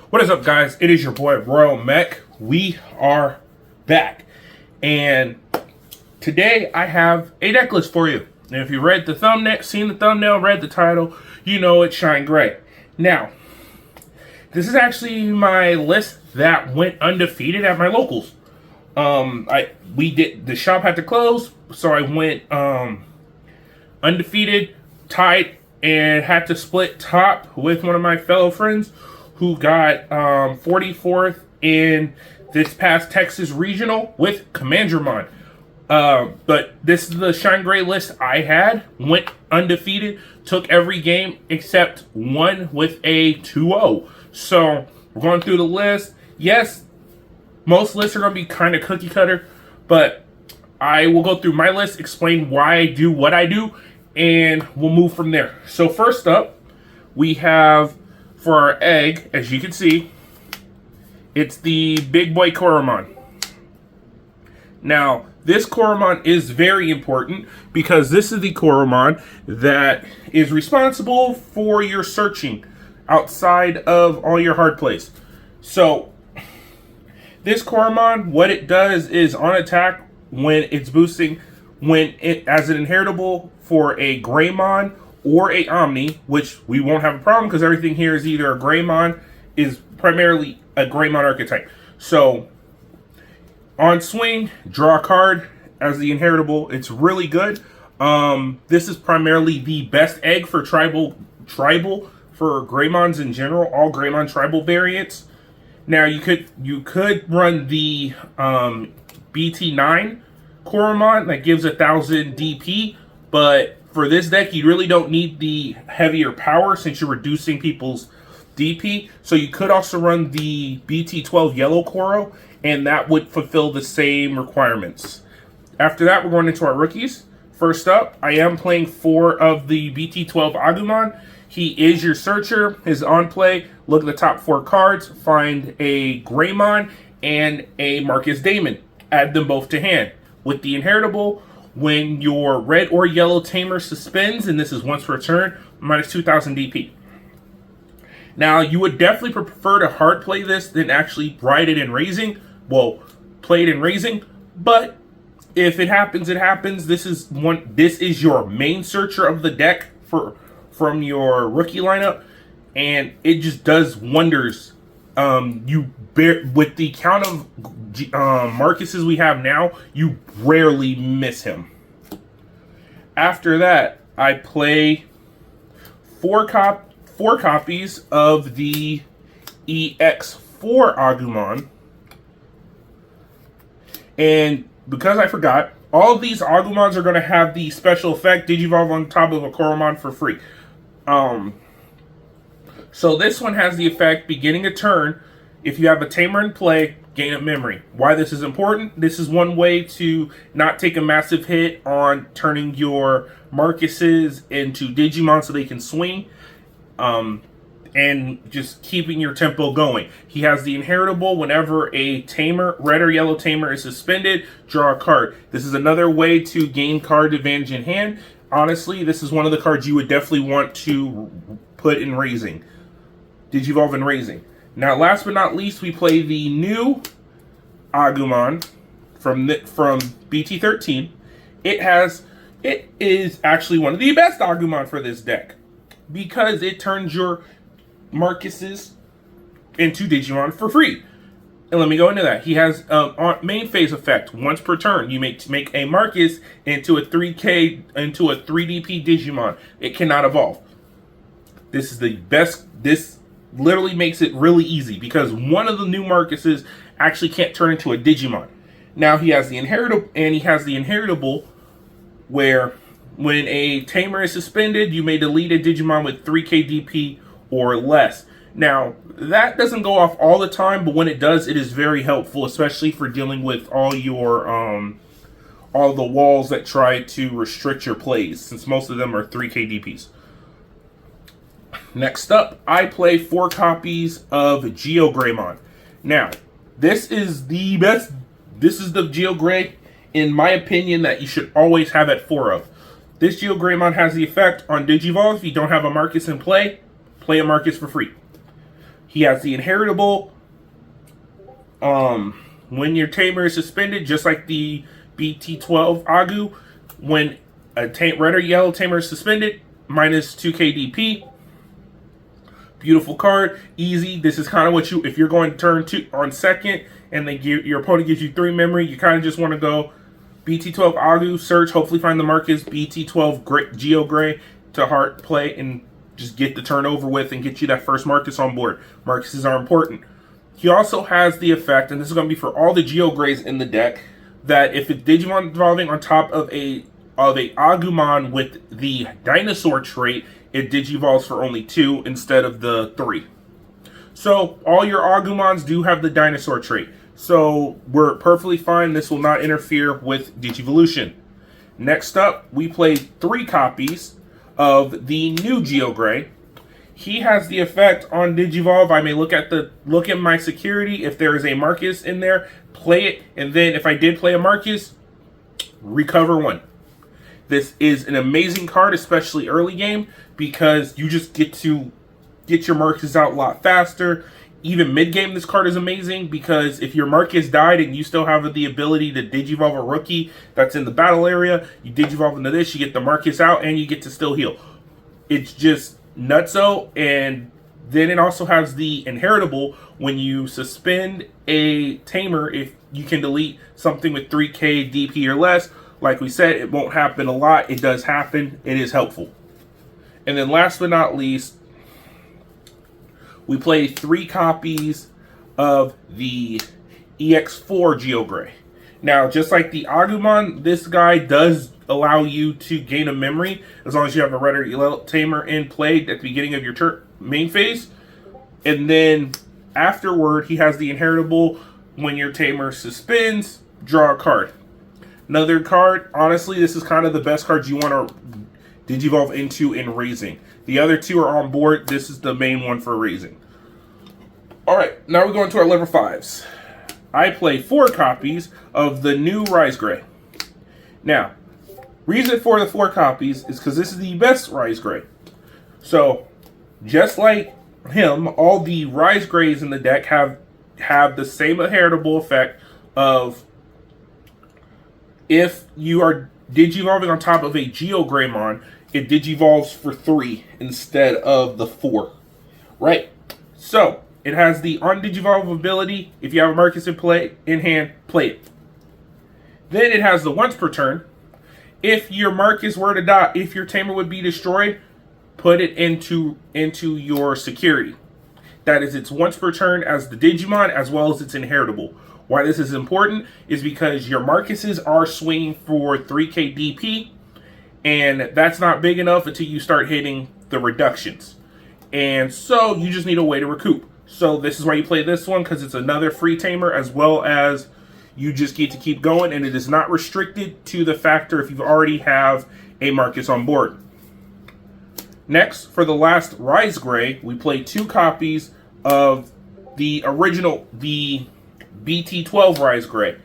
What is up, guys? It is your boy Royal Mech. We are back, and today I have a deck list for you. And if you read the thumbnail, seen the thumbnail, read the title, you know it's Shine Gray. Now, this is actually my list that went undefeated at my locals. The shop had to close, so I went undefeated, tied, and had to split top with one of my fellow friends who got 44th in this past Texas regional with Shinegreymon. But this is the Shine Gray list I had. Went undefeated, took every game except one with a 2-0. So we're going through the list. Yes, most lists are going to be kind of cookie cutter, but I will go through my list, explain why I do what I do, and we'll move from there. So first up, we have for our egg, as you can see, it's the Big Boy Koromon. Now, this Koromon is very important because this is the Koromon that is responsible for your searching outside of all your hard plays. So, this Koromon, what it does is on attack when it's boosting, when it as an inheritable for a Greymon or a Omni, which we won't have a problem because everything here is either a Greymon, is primarily a Greymon archetype. So, on swing, draw a card as the inheritable. It's really good. This is primarily the best egg for tribal for Greymons in general, all Greymon tribal variants. Now you could run the BT9 Koromon that gives 1000 DP, but for this deck you really don't need the heavier power since you're reducing people's DP. So you could also run the BT12 Yellow Koro, and that would fulfill the same requirements. After that, we're going into our rookies. First up, I am playing 4 of the BT12 Agumon. He is your searcher. His on play, look at the top 4 cards, find a Greymon and a Marcus Damon. Add them both to hand. With the inheritable, when your red or yellow tamer suspends, and this is once per turn, minus 2000 DP. Now, you would definitely prefer to hard play this than actually ride it in raising. Well, play it in raising, but if it happens, it happens. This is your main searcher of the deck from your rookie lineup, and it just does wonders. With the count of Marcuses we have now, you rarely miss him. After that, I play 4 copies of the EX4 Agumon. And because I forgot, all of these Agumons are going to have the special effect Digivolve on top of a Koromon for free. So this one has the effect beginning a turn. If you have a tamer in play, gain a memory. Why this is important? This is one way to not take a massive hit on turning your Marcuses into Digimon so they can swing. And just keeping your tempo going. He has the inheritable whenever a tamer, red or yellow tamer, is suspended, draw a card. This is another way to gain card advantage in hand. Honestly, this is one of the cards you would definitely want to put in raising. Digivolve in raising. Now, last but not least, we play the new Agumon from BT13. It is actually one of the best Agumon for this deck because it turns your Marcuses into Digimon for free. And let me go into that. He has main phase effect. Once per turn, you make a Marcus into a 3K, into a 3DP Digimon. It cannot evolve. This is the best. This literally makes it really easy because one of the new Marcuses actually can't turn into a Digimon. Now he has the inheritable, and he has the inheritable where when a tamer is suspended, you may delete a Digimon with 3K DP or less. Now, that doesn't go off all the time, but when it does, it is very helpful, especially for dealing with all your all the walls that try to restrict your plays, since most of them are 3K DPs. Next up, I play 4 copies of Geogreymon. Now, this is the best. This is the Geogray, in my opinion, that you should always have at 4 of. This Geogreymon has the effect on Digivolve. If you don't have a Marcus in play, play a Marcus for free. He has the inheritable. When your tamer is suspended, just like the BT12 Agu, when a red or yellow tamer is suspended, minus 2k DP. Beautiful card, easy. This is kind of what you, if you're going turn 2 on second, and they give your opponent gives you 3 memory, you kind of just want to go BT12 Agu, search, hopefully find the Marcus, BT12 Geo Gray to heart play, and just get the turn over with and get you that first Marcus on board. Marcuses are important. He also has the effect, and this is going to be for all the Geo Grays in the deck, that if it's Digimon evolving on top of a Agumon with the Dinosaur trait, it Digivolves for only 2 instead of the 3. So all your Agumons do have the Dinosaur trait. So we're perfectly fine. This will not interfere with Digivolution. Next up, we play 3 copies of the new Geo Gray. He has the effect on Digivolve. I may look at my security. If there is a Marcus in there, play it. And then if I did play a Marcus, recover 1. This is an amazing card, especially early game, because you just get to get your Marcus out a lot faster. Even mid-game, this card is amazing, because if your Marcus died and you still have the ability to Digivolve a rookie that's in the battle area, you Digivolve into this, you get the Marcus out, and you get to still heal. It's just nutso. And then it also has the inheritable. When you suspend a tamer, if you can delete something with 3k DP or less, like we said, it won't happen a lot. It does happen. It is helpful. And then last but not least, we play 3 copies of the EX4 Geo Gray. Now, just like the Agumon, this guy does allow you to gain a memory as long as you have a red or yellow tamer in play at the beginning of your main phase. And then afterward, he has the inheritable. When your tamer suspends, draw a card. Another card, honestly, this is kind of the best card you want to Digivolve into in Raising. The other 2 are on board. This is the main one for Raising. Alright, now we're going to our level 5s. I play 4 copies of the new Rise Gray. Now, reason for the 4 copies is because this is the best Rise Gray. So, just like him, all the Rise Grays in the deck have the same inheritable effect of, if you are Digivolving on top of a Geogreymon, it Digivolves for 3 instead of the 4. Right? So, it has the on-Digivolve ability. If you have a Marcus in hand, play it. Then it has the once per turn. If your Marcus were to die, if your Tamer would be destroyed, put it into your security. That is its once per turn as the Digimon, as well as its inheritable. Why this is important is because your Marcuses are swinging for 3k DP, and that's not big enough until you start hitting the reductions. And so you just need a way to recoup. So this is why you play this one, because it's another free tamer, as well as you just get to keep going, and it is not restricted to the factor if you already have a Marcus on board. Next, for the last Rise Gray, we play 2 copies of the original, the BT12 Rise Gray.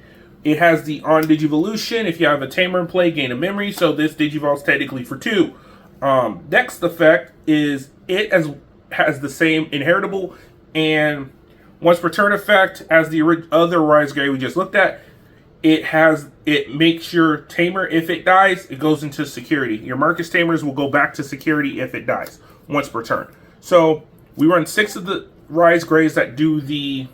It has the on Digivolution. If you have a tamer in play, gain a memory, so this Digivolves technically for 2. Next effect is it has the same inheritable and once per turn effect as the other Rise Gray we just looked at. It makes your tamer, if it dies, it goes into security. Your Marcus tamers will go back to security if it dies once per turn. So we run 6 of the Rise Grays that do the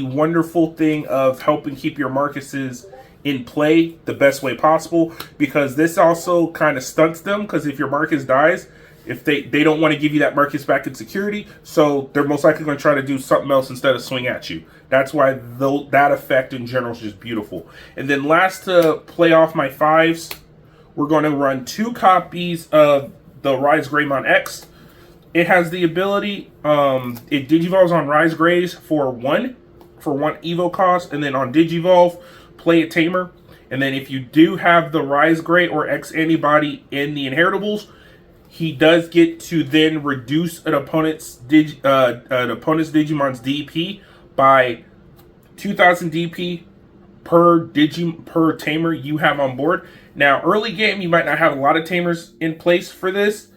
wonderful thing of helping keep your Marcuses in play the best way possible, because this also kind of stunts them, because if your Marcus dies, if they don't want to give you that Marcus back in security, so they're most likely going to try to do something else instead of swing at you. That's why that effect in general is just beautiful. And then last, to play off my 5s, we're going to run 2 copies of the Rise Greymon X. It has the ability, it Digivolves on Rise Grays for 1 Evo cost, and then on Digivolve, play a Tamer. And then if you do have the Rise Gray or X antibody in the inheritables, he does get to then reduce an opponent's Digimon's DP by 2000 DP per tamer you have on board. Now, early game, you might not have a lot of tamers in place for this,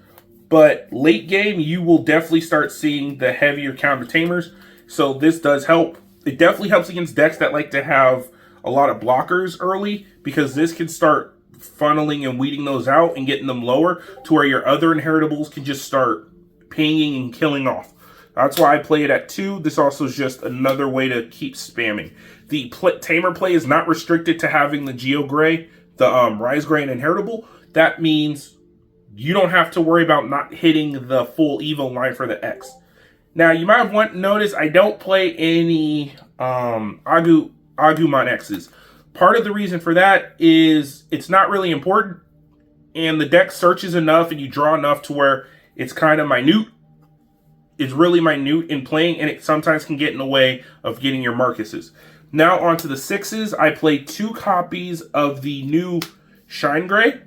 But late game, you will definitely start seeing the heavier counter tamers. So this does help. It definitely helps against decks that like to have a lot of blockers early, because this can start funneling and weeding those out and getting them lower to where your other inheritables can just start pinging and killing off. That's why I play it at 2. This also is just another way to keep spamming. The tamer play is not restricted to having the Geo Gray, the Rise Gray and inheritable. That means you don't have to worry about not hitting the full Evo line for the X. Now, you might have noticed I don't play any Agumon X's. Part of the reason for that is it's not really important, and the deck searches enough and you draw enough to where it's kind of minute. It's really minute in playing, and it sometimes can get in the way of getting your Marcuses. Now on to the 6s. I play 2 copies of the new Shine Gray.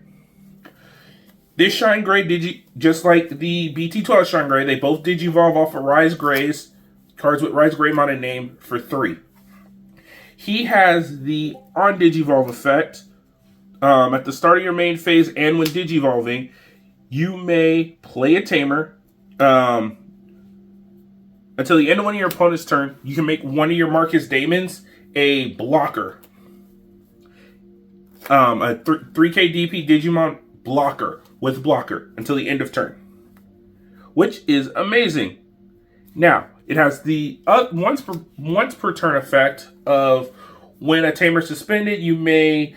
This Shine Gray, just like the BT12 Shine Gray, they both Digivolve off of Rise Grays, cards with Rise Greymon in name, for 3. He has the on Digivolve effect. At the start of your main phase and when Digivolving, you may play a Tamer. Until the end of one of your opponent's turn, you can make one of your Marcus Daemons a blocker. A 3k DP Digimon blocker with blocker until the end of turn, which is amazing. Now, it has the once per turn effect of when a Tamer is suspended, you may...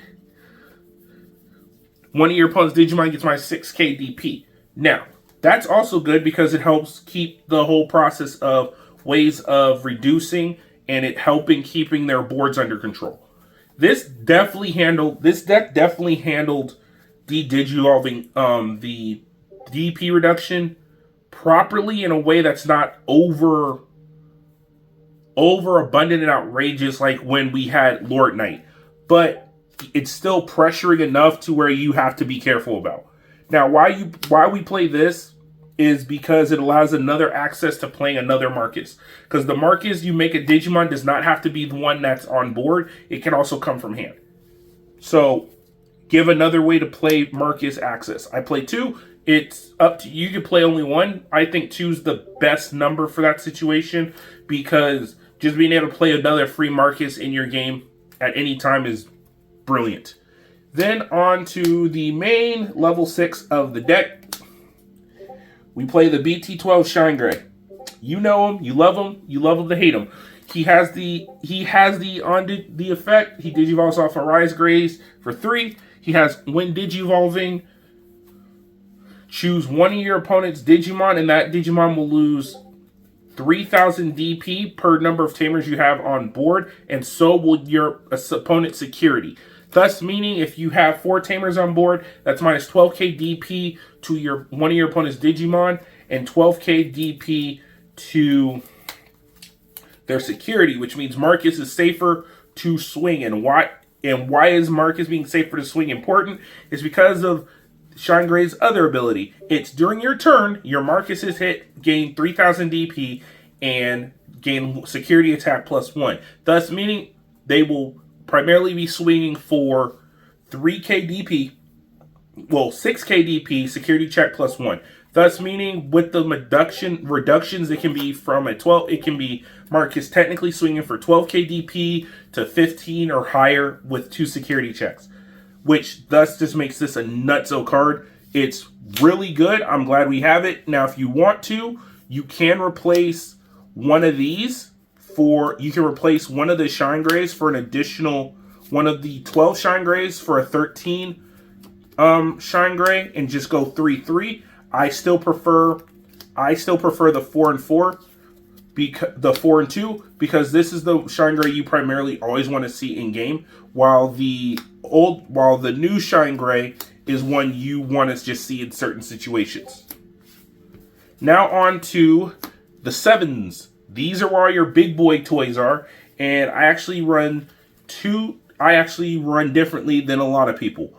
one of your opponent's Digimon gets my 6k DP. Now, that's also good because it helps keep the whole process of ways of reducing and it helping keeping their boards under control. This deck definitely handled the Digivolving, the DP reduction properly in a way that's not overabundant and outrageous like when we had Lord Knight. But it's still pressuring enough to where you have to be careful about. Now, why we play this is because it allows another access to playing another Marcus. Because the Marcus you make a Digimon does not have to be the one that's on board. It can also come from hand. So, give another way to play Marcus access. I play 2. It's up to you. You can play only 1. I think 2 is the best number for that situation, because just being able to play another free Marcus in your game at any time is brilliant. Then on to the main level 6 of the deck. We play the BT12 Shine Gray. You know him, you love him to hate him. He has the effect. He Digivolves off of Rise Grays for 3. He has when Digivolving, choose one of your opponent's Digimon, and that Digimon will lose 3,000 DP per number of Tamers you have on board, and so will your opponent's security. Thus, meaning if you have 4 Tamers on board, that's minus 12k DP to one of your opponent's Digimon, and 12k DP to their security, which means Marcus is safer to swing. And why is Marcus being safer to swing important? Is because of Shine Gray's other ability. It's during your turn, your Marcus is hit, gain 3,000 DP, and gain security attack +1. Thus, meaning they will primarily be swinging for 3k DP, well, 6k DP, security check +1. Thus, meaning with the reductions, it can be from a 12, it can be Marcus technically swinging for 12k DP to 15 or higher with 2 security checks, which thus just makes this a nutso card. It's really good. I'm glad we have it. Now, if you want to, you can replace one of these you can replace one of the Shine Grays for an additional, one of the 12 Shine Grays for a 13 Shine Gray, and just go 3/3. I still prefer the 4 and 4, because the 4 and 2, because this is the Shine Gray you primarily always want to see in game, while the new Shine Gray is one you want to just see in certain situations. Now on to the 7s. These are where all your big boy toys are, and I actually run differently than a lot of people.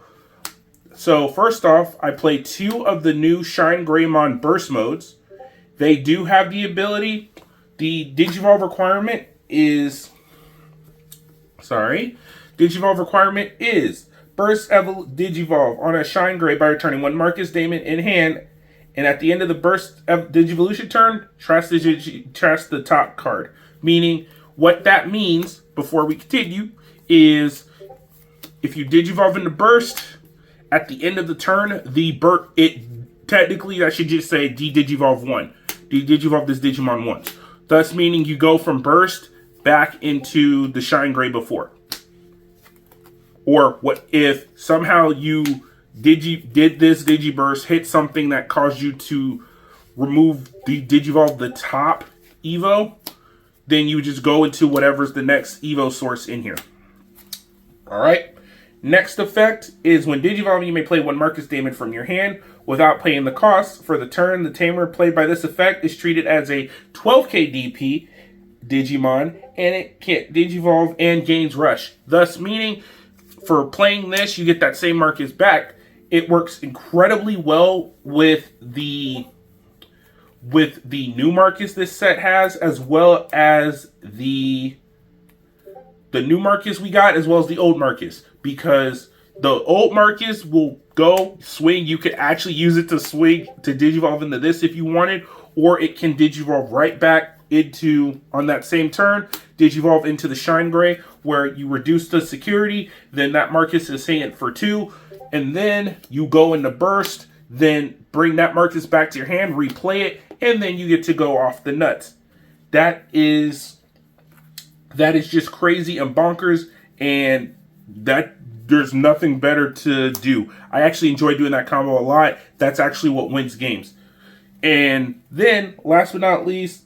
So first off, I play 2 of the new Shinegreymon burst modes. They do have the ability. The Digivolve requirement is Burst Digivolve on a Shine Gray by returning 1 Marcus Daemon in hand And at the end of the burst of Digivolution turn, trash the top card. Meaning, what that means, before we continue, is if you Digivolve into burst, at the end of the turn, technically, I should just say de-Digivolve 1. De-Digivolve this Digimon once. Thus meaning you go from burst back into the Shine Gray before. Or what if somehow you did this Digiburst, hit something that caused you to Digivolve the top Evo, then you just go into whatever's the next Evo source in here. Alright. Next effect is when Digivolve, you may play one Marcus Damon from your hand without paying the cost. For the turn, the tamer played by this effect is treated as a 12k DP Digimon, and it can't Digivolve and gains Rush. Thus meaning, for playing this, you get that same Marcus back. It works incredibly well with the new Marcus this set has, as well as the new Marcus we got, as well as the old Marcus. Because the old Marcus will go swing. You could actually use it to swing to Digivolve into this if you wanted, or it can Digivolve right back into, on that same turn, Digivolve into the Shine Gray, where you reduce the security. Then that Marcus is saying for 2. And then you go into burst, then bring that Marcus back to your hand, replay it, and then you get to go off the nuts. That is just crazy and bonkers, and that there's nothing better to do. I actually enjoy doing that combo a lot. That's actually what wins games. And then, last but not least,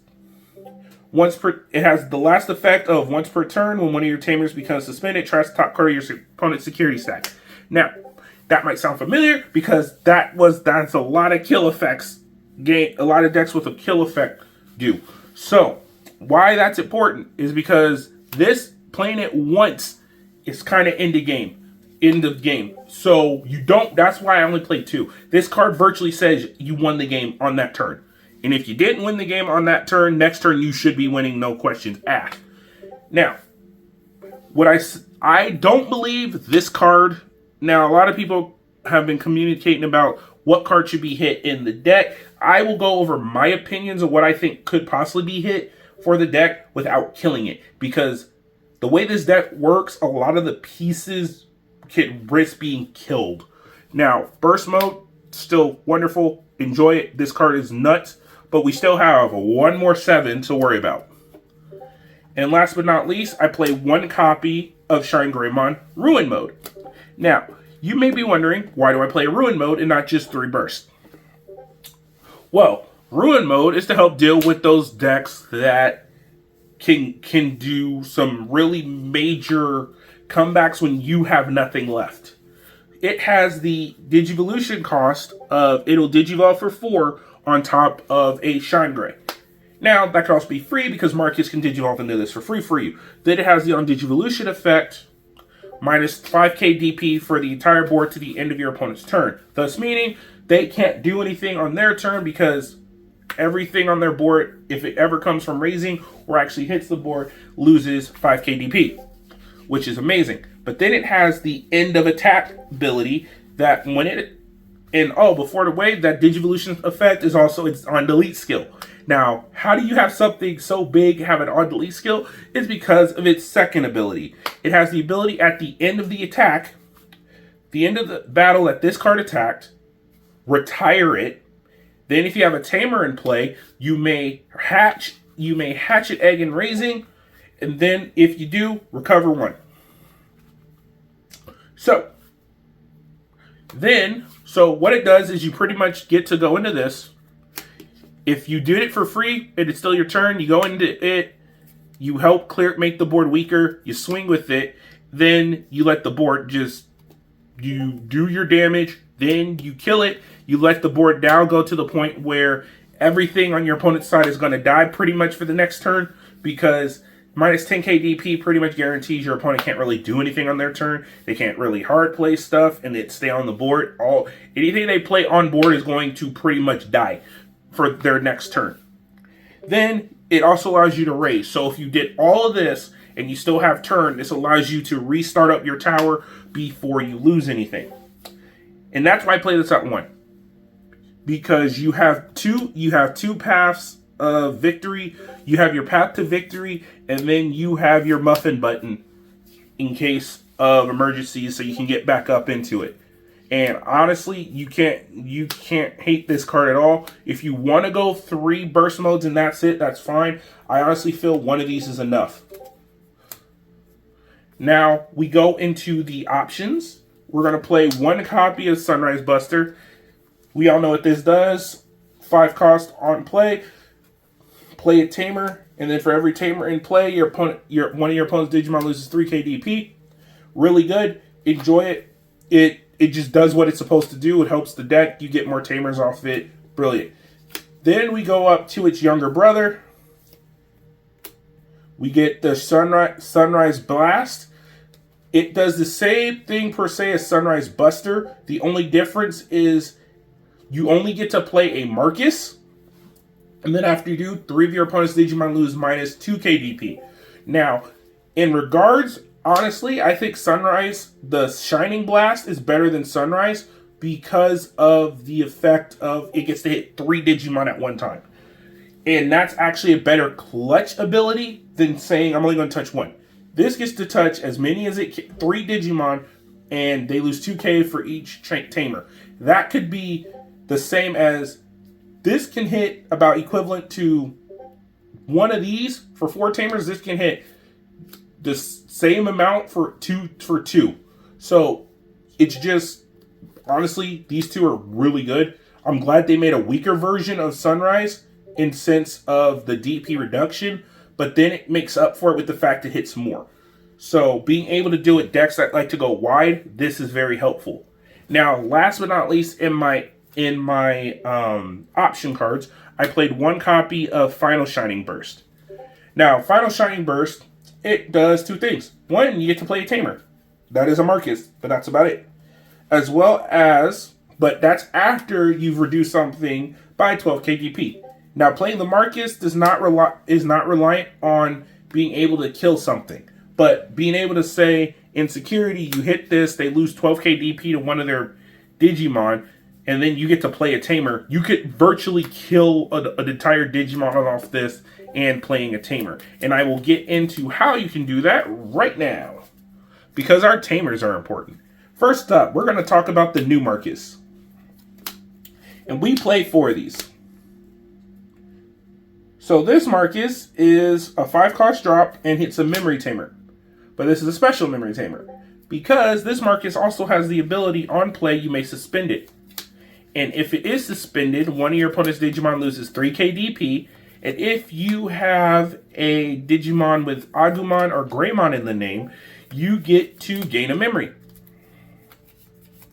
it has the last effect of once per turn. When one of your tamers becomes suspended, trash the top card of your opponent's security stack. Now, that might sound familiar because that's a lot of kill effects. A lot of decks with a kill effect do. So, why that's important is because this, playing it once, is kind of end of game. So that's why I only play 2. This card virtually says you won the game on that turn. And if you didn't win the game on that turn, next turn you should be winning, no questions asked. Now, I don't believe this card. Now, a lot of people have been communicating about what card should be hit in the deck. I will go over my opinions of what I think could possibly be hit for the deck without killing it. Because the way this deck works, a lot of the pieces can risk being killed. Now, burst mode, still wonderful. Enjoy it. This card is nuts. But we still have one more 7 to worry about. And last but not least, I play 1 copy of Shinegreymon Ruin Mode. Now, you may be wondering, why do I play Ruin Mode and not just 3 bursts? Well, Ruin Mode is to help deal with those decks that can do some really major comebacks when you have nothing left. It has the Digivolution cost of, it'll Digivolve for 4 on top of a Shine Gray. Now, that could also be free because Marcus can Digivolve into this for free for you. Then it has the on Digivolution effect, minus 5k DP for the entire board to the end of your opponent's turn. Thus meaning, they can't do anything on their turn because everything on their board, if it ever comes from raising or actually hits the board, loses 5k DP, which is amazing. But then it has the end of attack ability that when it, and oh, before the way, that Digivolution effect is also its on delete skill. Now, how do you have something so big have an on delete skill? It's because of its second ability. It has the ability at the end of the attack, the end of the battle that this card attacked, retire it. Then if you have a tamer in play, you may hatch an egg in raising, and then if you do, recover 1. So what it does is you pretty much get to go into this. If you did it for free, and it's still your turn, you go into it, you help clear, make the board weaker, you swing with it, then you let the board you do your damage, then you kill it, you let the board now go to the point where everything on your opponent's side is going to die pretty much for the next turn, because minus 10k DP pretty much guarantees your opponent can't really do anything on their turn. They can't really hard play stuff, and it stay on the board. Anything they play on board is going to pretty much die for their next turn. Then it also allows you to raise. So if you did all of this and you still have turn, this allows you to restart up your tower before you lose anything. And that's why I play this at 1. because you have two paths of victory. You have your path to victory, and then you have your muffin button in case of emergencies, so you can get back up into it. And honestly, you can't hate this card at all. If you want to go 3 burst modes and that's it, that's fine. I honestly feel one of these is enough. Now we go into the options. We're going to play 1 copy of Sunrise Buster. We all know what this does. 5 cost on play. Play a tamer, and then for every tamer in play, one of your opponent's Digimon loses 3k DP. Really good. Enjoy it. It just does what it's supposed to do. It helps the deck. You get more tamers off it. Brilliant. Then we go up to its younger brother. We get the Sunrise Blast. It does the same thing per se as Sunrise Buster. The only difference is you only get to play a Marcus. And then after you do, 3 of your opponent's Digimon lose minus 2k DP. Now, in regards, honestly, I think Sunrise, the Shining Blast, is better than Sunrise because of the effect of it gets to hit 3 Digimon at one time. And that's actually a better clutch ability than saying I'm only going to touch 1. This gets to touch as many as 3 Digimon, and they lose 2k for each tamer. That could be the same as this can hit about equivalent to one of these for 4 tamers. This can hit the same amount for two. So it's just, honestly, these two are really good. I'm glad they made a weaker version of Sunrise in sense of the DP reduction, but then it makes up for it with the fact it hits more. So being able to do it decks that like to go wide, this is very helpful. Now, last but not least, in my option cards, I played 1 copy of Final Shining Burst. Now, Final Shining Burst, it does 2 things. 1, you get to play a tamer. That is a Marcus, but that's about it. As well as, but that's after you've reduced something by 12k DP. Now, playing the Marcus is not reliant on being able to kill something, but being able to say in security, you hit this, they lose 12k DP to one of their Digimon, and then you get to play a tamer. You could virtually kill an entire Digimon off this and playing a tamer. And I will get into how you can do that right now, because our tamers are important. First up, we're going to talk about the new Marcus. And we play 4 of these. So this Marcus is a 5 cost drop and hits a memory tamer. But this is a special memory tamer, because this Marcus also has the ability on play you may suspend it. And if it is suspended, one of your opponent's Digimon loses 3k DP. And if you have a Digimon with Agumon or Greymon in the name, you get to gain a memory.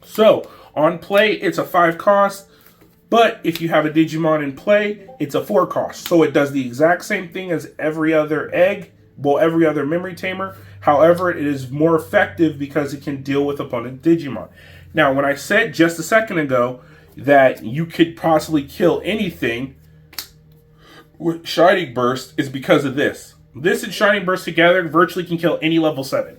So, on play, it's a 5 cost. But if you have a Digimon in play, it's a 4 cost. So it does the exact same thing as every other every other memory tamer. However, it is more effective because it can deal with opponent Digimon. Now, when I said just a second ago that you could possibly kill anything with Shining Burst, is because of this. This and Shining Burst together virtually can kill any level 7.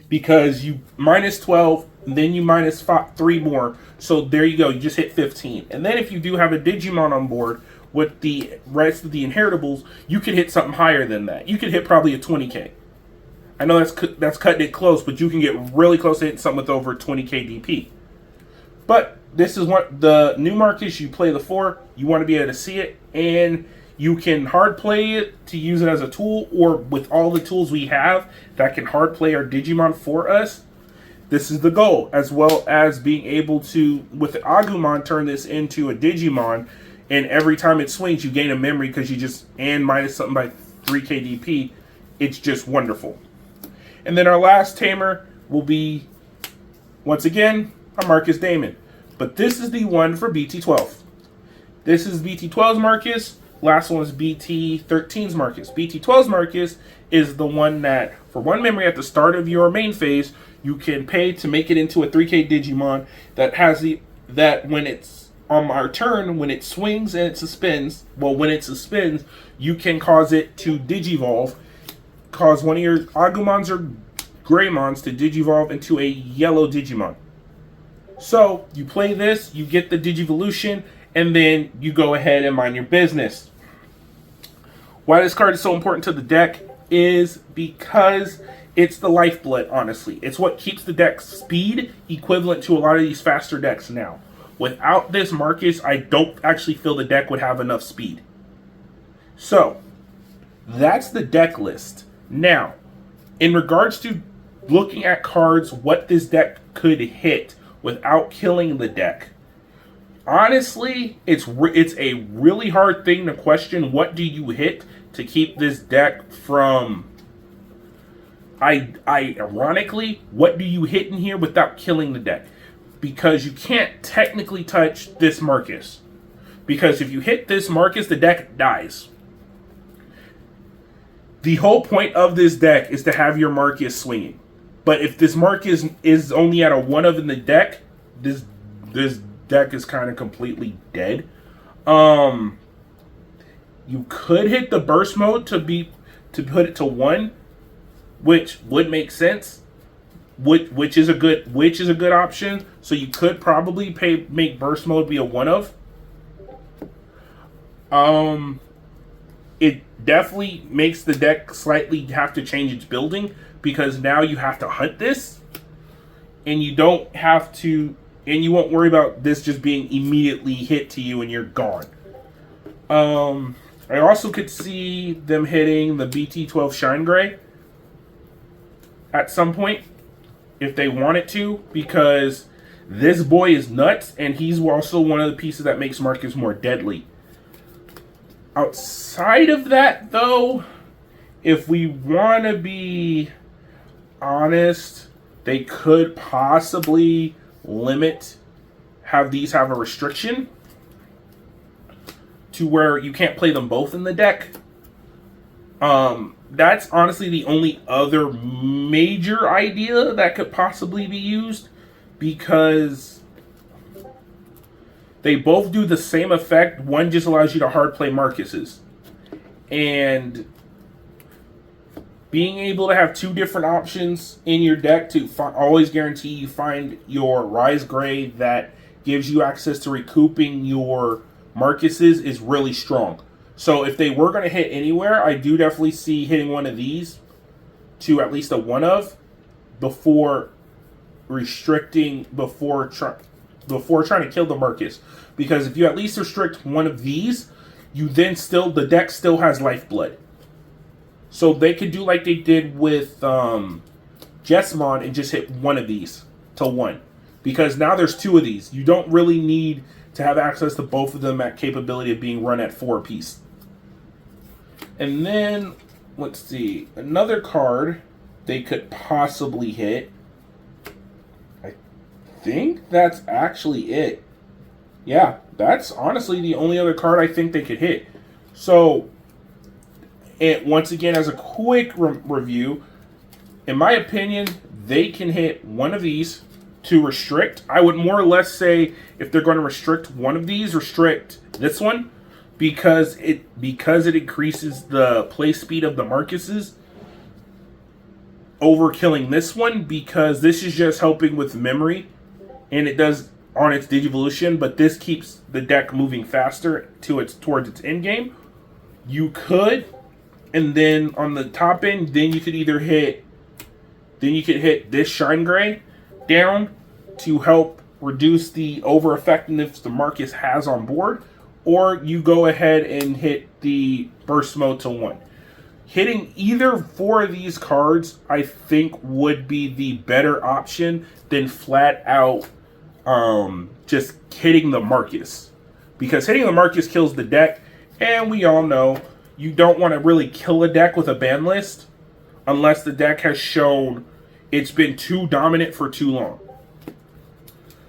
Because you minus 12, and then you minus 3 more. So there you go, you just hit 15. And then if you do have a Digimon on board with the rest of the inheritables, you could hit something higher than that. You could hit probably a 20k. I know that's cutting it close, but you can get really close to hitting something with over 20k DP. But this is what the new Marcus, you play the 4, you want to be able to see it, and you can hard play it to use it as a tool, or with all the tools we have that can hard play our Digimon for us. This is the goal, as well as being able to, with the Agumon, turn this into a Digimon, and every time it swings, you gain a memory because you just, and minus something by 3k DP. It's just wonderful. And then our last tamer will be, once again, a Marcus Daemon. But this is the one for BT12. This is BT12's Marcus. Last one is BT13's Marcus. BT12's Marcus is the one that, for 1 memory at the start of your main phase, you can pay to make it into a 3k Digimon that has that when it's on our turn, when it swings and it suspends, when it suspends, you can cause it to Digivolve, cause one of your Agumons or Greymons to Digivolve into a yellow Digimon. So you play this, you get the Digivolution, and then you go ahead and mind your business. Why this card is so important to the deck is because it's the lifeblood, honestly. It's what keeps the deck's speed equivalent to a lot of these faster decks now. Without this Marcus, I don't actually feel the deck would have enough speed. So, that's the deck list. Now, in regards to looking at cards, what this deck could hit without killing the deck, honestly, it's a really hard thing to question. What do you hit to keep this deck from... ironically, what do you hit in here without killing the deck? Because you can't technically touch this Marcus. Because if you hit this Marcus, the deck dies. The whole point of this deck is to have your Marcus swinging. But if this Marcus is only at a 1 of in the deck, this deck is kind of completely dead. You could hit the burst mode to put it to 1, which would make sense. Which is a good option. So you could probably make burst mode be a 1 of. It definitely makes the deck slightly have to change its building, because now you have to hunt this, and you don't have to, and you won't worry about this just being immediately hit to you and you're gone. I also could see them hitting the BT12 Shine Gray at some point if they wanted to, because this boy is nuts, and he's also one of the pieces that makes Marcus more deadly. Outside of that, though, if we want to be honest, they could possibly have these have a restriction to where you can't play them both in the deck. That's honestly the only other major idea that could possibly be used, because they both do the same effect. One just allows you to hard play Marcuses. And being able to have 2 different options in your deck to always guarantee you find your Rise Gray that gives you access to recouping your Marcuses is really strong. So if they were going to hit anywhere, I do definitely see hitting one of these to at least a 1 of before restricting, before trying to kill the Marcus. Because if you at least restrict one of these, you then the deck still has lifeblood. So they could do like they did with Jessamon and just hit one of these to 1. Because now there's 2 of these. You don't really need to have access to both of them at capability of being run at 4 apiece. And then, let's see, another card they could possibly hit. I think that's actually it. Yeah, that's honestly the only other card I think they could hit. So, once again, as a quick review, in my opinion, they can hit one of these to restrict. I would more or less say, if they're going to restrict one of these, restrict this one, because it increases the play speed of the Marcuses over killing this one, because this is just helping with memory, and it does on its Digivolution, but this keeps the deck moving faster towards its end game. You could, and then on the top end, then you could hit this Shine Gray down to help reduce the over effectiveness the Marcus has on board, or you go ahead and hit the burst mode to 1. Hitting either 4 of these cards, I think, would be the better option than flat out just hitting the Marcus. Because hitting the Marcus kills the deck, and we all know you don't want to really kill a deck with a ban list unless the deck has shown it's been too dominant for too long.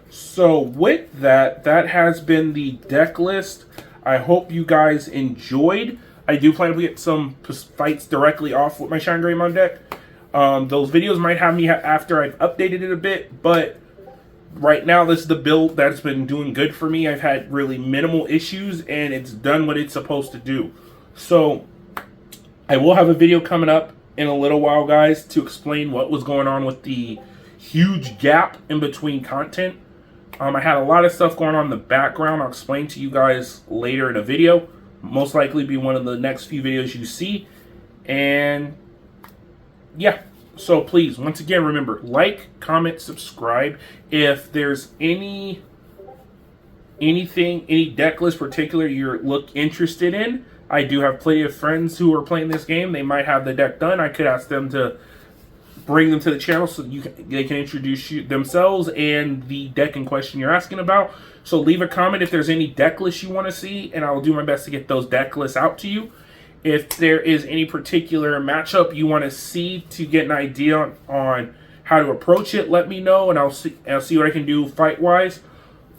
So with that has been the deck list. I hope you guys enjoyed. I do plan to get some fights directly off with my Shinegreymon deck. Those videos might have me after I've updated it a bit, but right now this is the build that's been doing good for me. I've had really minimal issues, and it's done what it's supposed to do. So I will have a video coming up in a little while, guys, to explain what was going on with the huge gap in between content. I had a lot of stuff going on in the background. I'll explain to you guys later in a video. Most likely be one of the next few videos you see. And yeah, so please, once again, remember, like, comment, subscribe. If there's anything, any deck list particular you're interested in, I do have plenty of friends who are playing this game. They might have the deck done. I could ask them to bring them to the channel so they can introduce themselves and the deck in question you're asking about. So leave a comment if there's any deck lists you want to see, and I'll do my best to get those deck lists out to you. If there is any particular matchup you want to see to get an idea on how to approach it, let me know, and I'll see what I can do fight-wise.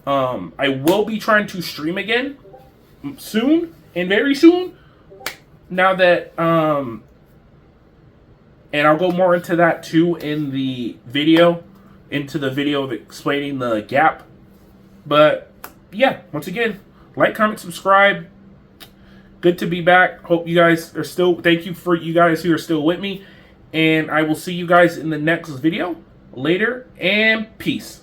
I will be trying to stream again soon, and very soon, now that and I'll go more into that too in the video, of explaining the gap. But yeah, once again, like, comment, subscribe. Good to be back. Hope you guys are still, thank you for you guys who are still with me. And I will see you guys in the next video. Later, and peace.